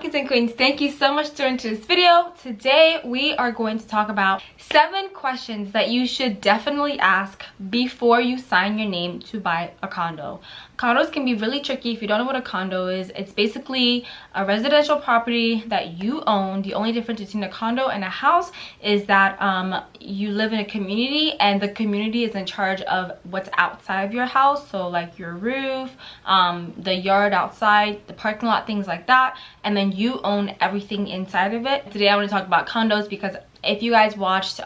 kings and queens, thank you so much for tuning into this video. Today we are going to talk about 7 questions that you should definitely ask before you sign your name to buy a condo. Condos can be really tricky. If you don't know what a condo is, it's basically a residential property that you own. The only difference between a condo and a house is that you live in a community and the community is in charge of what's outside of your house, so like your roof, the yard outside, the parking lot, things like that, and then you own everything inside of it. Today I want to talk about condos because if you guys watched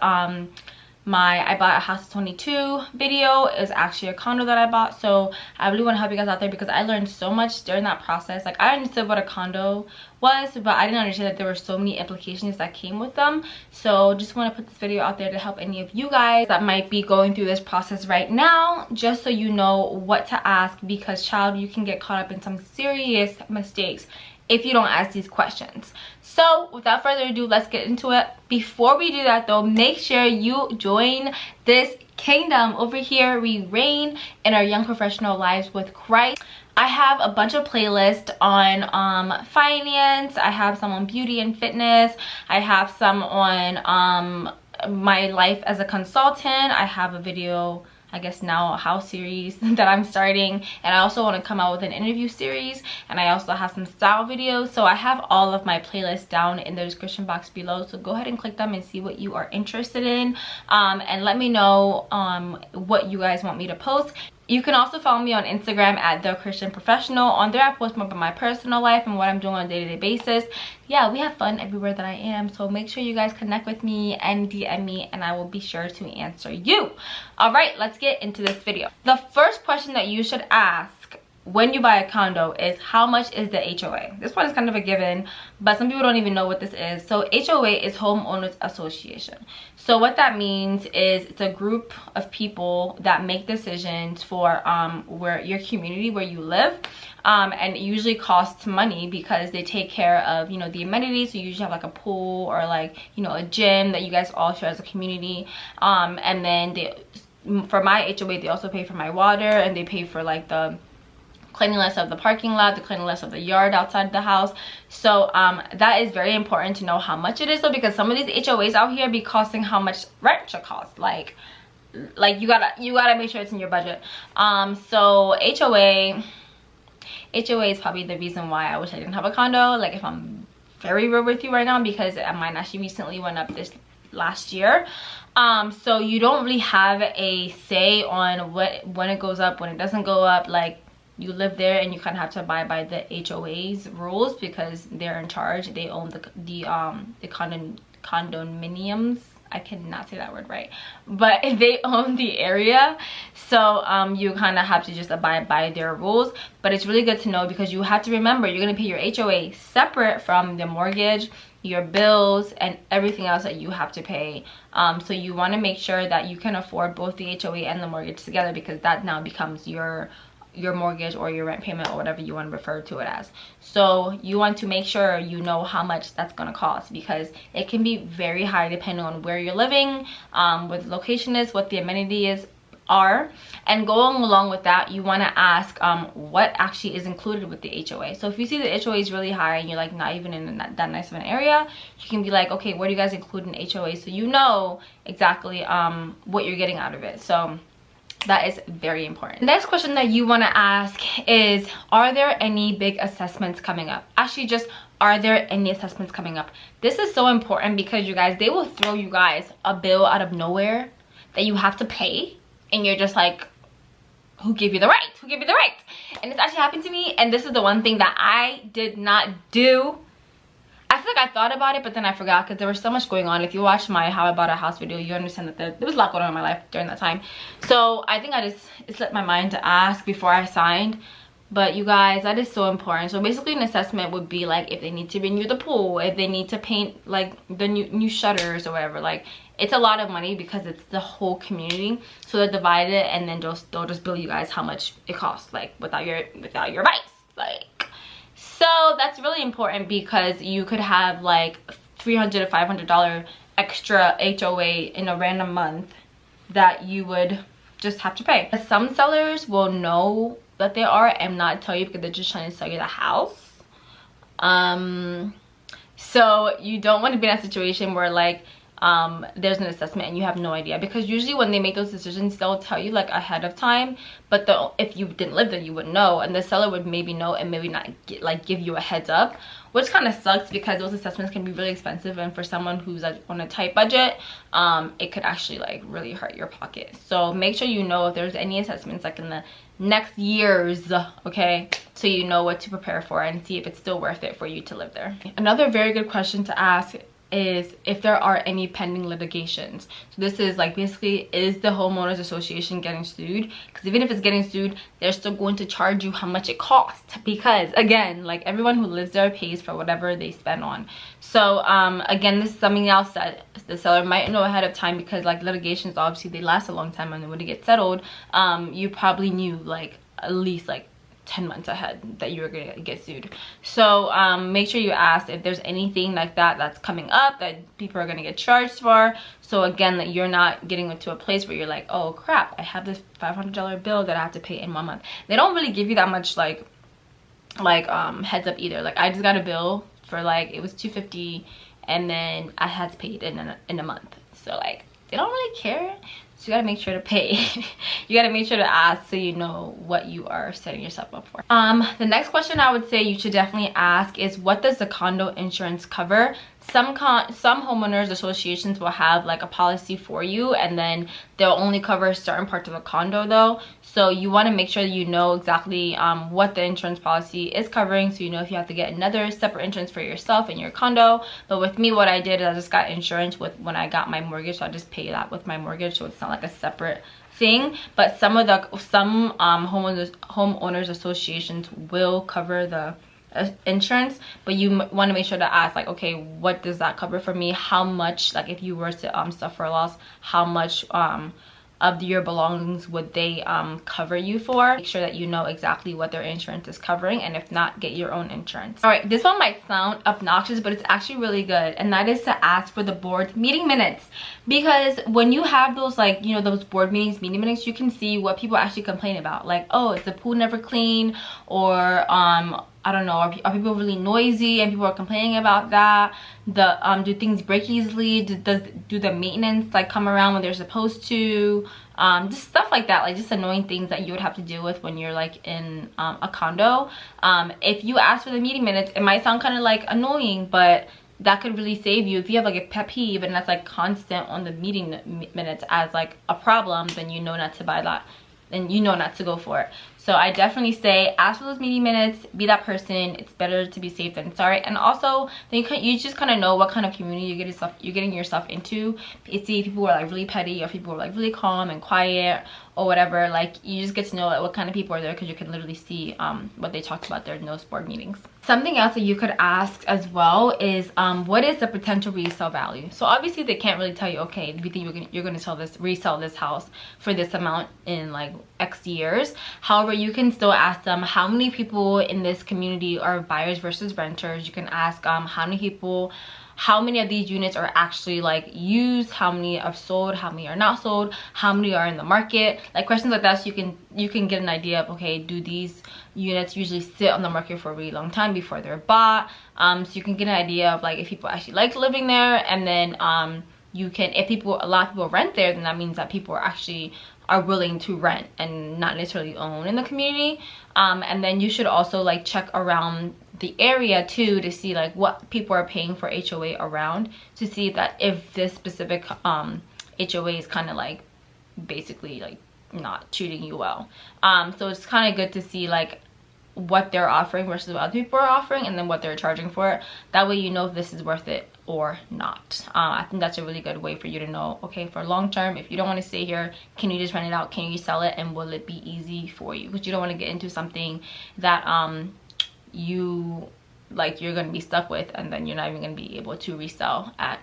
my I bought a house at 22 video, it was actually a condo that I bought. So I really want to help you guys out there because I learned so much during that process. Like, I understood what a condo was, but I didn't understand that there were so many implications that came with them. So just want to put this video out there to help any of you guys that might be going through this process right now, just so you know what to ask, because child, you can get caught up in some serious mistakes if you don't ask these questions. So without further ado, let's get into it. Before we do that though, make sure you join this kingdom. Over here we reign in our young professional lives with Christ. I have a bunch of playlists on finance, I have some on beauty and fitness, I have some on my life as a consultant, I have a video, I guess now, a house series that I'm starting, and I also want to come out with an interview series, and I also have some style videos. So I have all of my playlists down in the description box below, so go ahead and click them and see what you are interested in, and let me know what you guys want me to post. You can also follow me on Instagram at The Christian Professional. On there I post more about my personal life and what I'm doing on a day-to-day basis. Yeah, we have fun everywhere that I am, so make sure you guys connect with me and DM me and I will be sure to answer you. All right, let's get into this video. The first question that you should ask when you buy a condo is, how much is the HOA? This one is kind of a given, but some people don't even know what this is. So HOA is Homeowners Association. So what that means is it's a group of people that make decisions for where your community, where you live, and it usually costs money because they take care of, you know, the amenities. So you usually have like a pool or like, you know, a gym that you guys all share as a community, and then for my HOA they also pay for my water, and they pay for like the cleanliness of the parking lot, the cleanliness of the yard outside the house. So that is very important to know how much it is though, because some of these HOAs out here be costing how much rent should cost. Like you gotta make sure it's in your budget. So HOA is probably the reason why I wish I didn't have a condo, like, if I'm very real with you right now, because mine actually recently went up this last year. So you don't really have a say on when it goes up, when it doesn't go up. Like, you live there and you kind of have to abide by the HOA's rules because they're in charge. They own the condominiums. I cannot say that word right, but they own the area. So you kind of have to just abide by their rules. But it's really good to know because you have to remember you're going to pay your HOA separate from the mortgage, your bills, and everything else that you have to pay. So you want to make sure that you can afford both the HOA and the mortgage together, because that now becomes your mortgage or your rent payment or whatever you want to refer to it as. So you want to make sure you know how much that's going to cost, because it can be very high depending on where you're living, what the location is, what the amenities are. And going along with that, you want to ask what actually is included with the HOA. So if you see the HOA is really high and you're like not even in that nice of an area, you can be like, okay, what do you guys include in HOA, so you know exactly what you're getting out of it. So that is very important. The next question that you want to ask is, are there any big assessments coming up? Actually, just, are there any assessments coming up? This is so important because you guys, they will throw you guys a bill out of nowhere that you have to pay, and you're just like, who gave you the right? Who gave you the right? And it's actually happened to me, and this is the one thing that I did not do. I feel like I thought about it, but then I forgot because there was so much going on. If you watch my How I Bought a House video, you understand that there was a lot going on in my life during that time. So I think it slipped my mind to ask before I signed. But you guys, that is so important. So basically an assessment would be like if they need to renew the pool, if they need to paint like the new shutters or whatever. Like, it's a lot of money because it's the whole community. So they'll divide it and then they'll just bill you guys how much it costs, like without your advice. Like, so that's really important because you could have like $300 to $500 extra HOA in a random month that you would just have to pay. Some sellers will know that they are and not tell you because they're just trying to sell you the house. So you don't want to be in a situation where like there's an assessment and you have no idea, because usually when they make those decisions they'll tell you like ahead of time, but if you didn't live there you wouldn't know, and the seller would maybe know and maybe not give you a heads up, which kind of sucks because those assessments can be really expensive, and for someone who's like on a tight budget, it could actually like really hurt your pocket. So make sure you know if there's any assessments like in the next years, okay, so you know what to prepare for and see if it's still worth it for you to live there. Another very good question to ask is if there are any pending litigations. So this is like basically, is the homeowners association getting sued? Because even if it's getting sued, they're still going to charge you how much it costs, because again, like everyone who lives there pays for whatever they spend on. So again, this is something else that the seller might know ahead of time, because like litigations obviously they last a long time, and when they get settled, you probably knew like at least like 10 months ahead that you were gonna get sued. So make sure you ask if there's anything like that that's coming up that people are gonna get charged for, so again that you're not getting into a place where you're like, oh crap, I have this $500 bill that I have to pay in 1 month. They don't really give you that much like heads up either. Like I just got a bill for like, it was $250, and then I had to pay it in a month. So like they don't really care. So you gotta make sure to pay. You gotta make sure to ask so you know what you are setting yourself up for. The next question I would say you should definitely ask is, what does the condo insurance cover? Some homeowners associations will have like a policy for you, and then they'll only cover certain parts of the condo though. So you want to make sure you know exactly what the insurance policy is covering, so you know if you have to get another separate insurance for yourself in your condo. But with me, what I did is I just got insurance when I got my mortgage, so I just pay that with my mortgage, so it's not like a separate thing. But some homeowners associations will cover the insurance, but you want to make sure to ask like, okay, what does that cover for me? How much, like if you were to suffer a loss, how much of your belongings would they cover you for? Make sure that you know exactly what their insurance is covering, and if not, get your own insurance. All right, this one might sound obnoxious, but it's actually really good, and that is to ask for the board meeting minutes. Because when you have those, like, you know, those board meeting minutes, you can see what people actually complain about, like, oh, is the pool never clean, or I don't know, are people really noisy and people are complaining about that? Do things break easily? Do the maintenance like come around when they're supposed to? Just stuff like that, like just annoying things that you would have to deal with when you're like in a condo. If you ask for the meeting minutes, it might sound kind of like annoying, but that could really save you. If you have like a pet peeve and that's like constant on the meeting minutes as like a problem, then you know not to buy that, then you know not to go for it. So I definitely say ask for those meeting minutes, be that person. It's better to be safe than sorry. And also then you just kind of know what kind of community you're getting yourself into. See if people are like really petty, or if people are like really calm and quiet or whatever. Like you just get to know like what kind of people are there, because you can literally see what they talked about during those board meetings. Something else that you could ask as well is what is the potential resale value? So obviously they can't really tell you, okay, we think you're gonna resell this house for this amount in like X years. However, you can still ask them how many people in this community are buyers versus renters. You can ask how many of these units are actually like used, how many are sold, how many are not sold, how many are in the market, like questions like that, so you can get an idea of, okay, do these units usually sit on the market for a really long time before they're bought? So you can get an idea of like if people actually like living there. And then you can, if a lot of people rent there, then that means that people are willing to rent and not necessarily own in the community. And then you should also like check around the area too, to see like what people are paying for HOA around, to see that if this specific HOA is kind of like basically like not treating you well. So it's kind of good to see like what they're offering versus what other people are offering, and then what they're charging for it. That way you know if this is worth it or not. I think that's a really good way for you to know, okay, for long term, if you don't want to stay here, can you just rent it out? Can you sell it? And will it be easy for you? Because you don't want to get into something that you're going to be stuck with, and then you're not even going to be able to resell at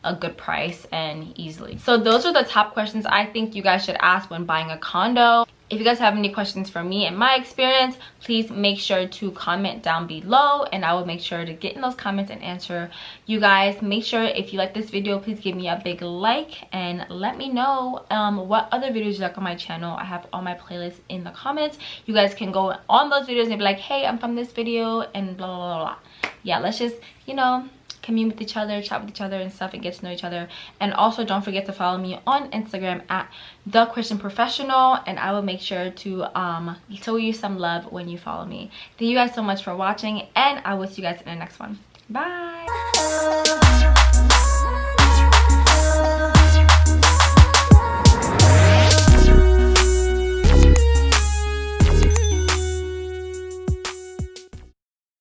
a good price and easily. So those are the top questions I think you guys should ask when buying a condo. If you guys have any questions for me and my experience, please make sure to comment down below, and I will make sure to get in those comments and answer you guys. Make sure if you like this video, please give me a big like, and let me know what other videos you like on my channel. I have all my playlists in the comments. You guys can go on those videos and be like, hey, I'm from this video, and blah blah blah blah. yeah, let's just, you know, commune with each other, chat with each other and stuff, and get to know each other. And also don't forget to follow me on Instagram at The Christian Professional, and I will make sure to show you some love when you follow me. Thank you guys so much for watching, and I will see you guys in the next one. Bye.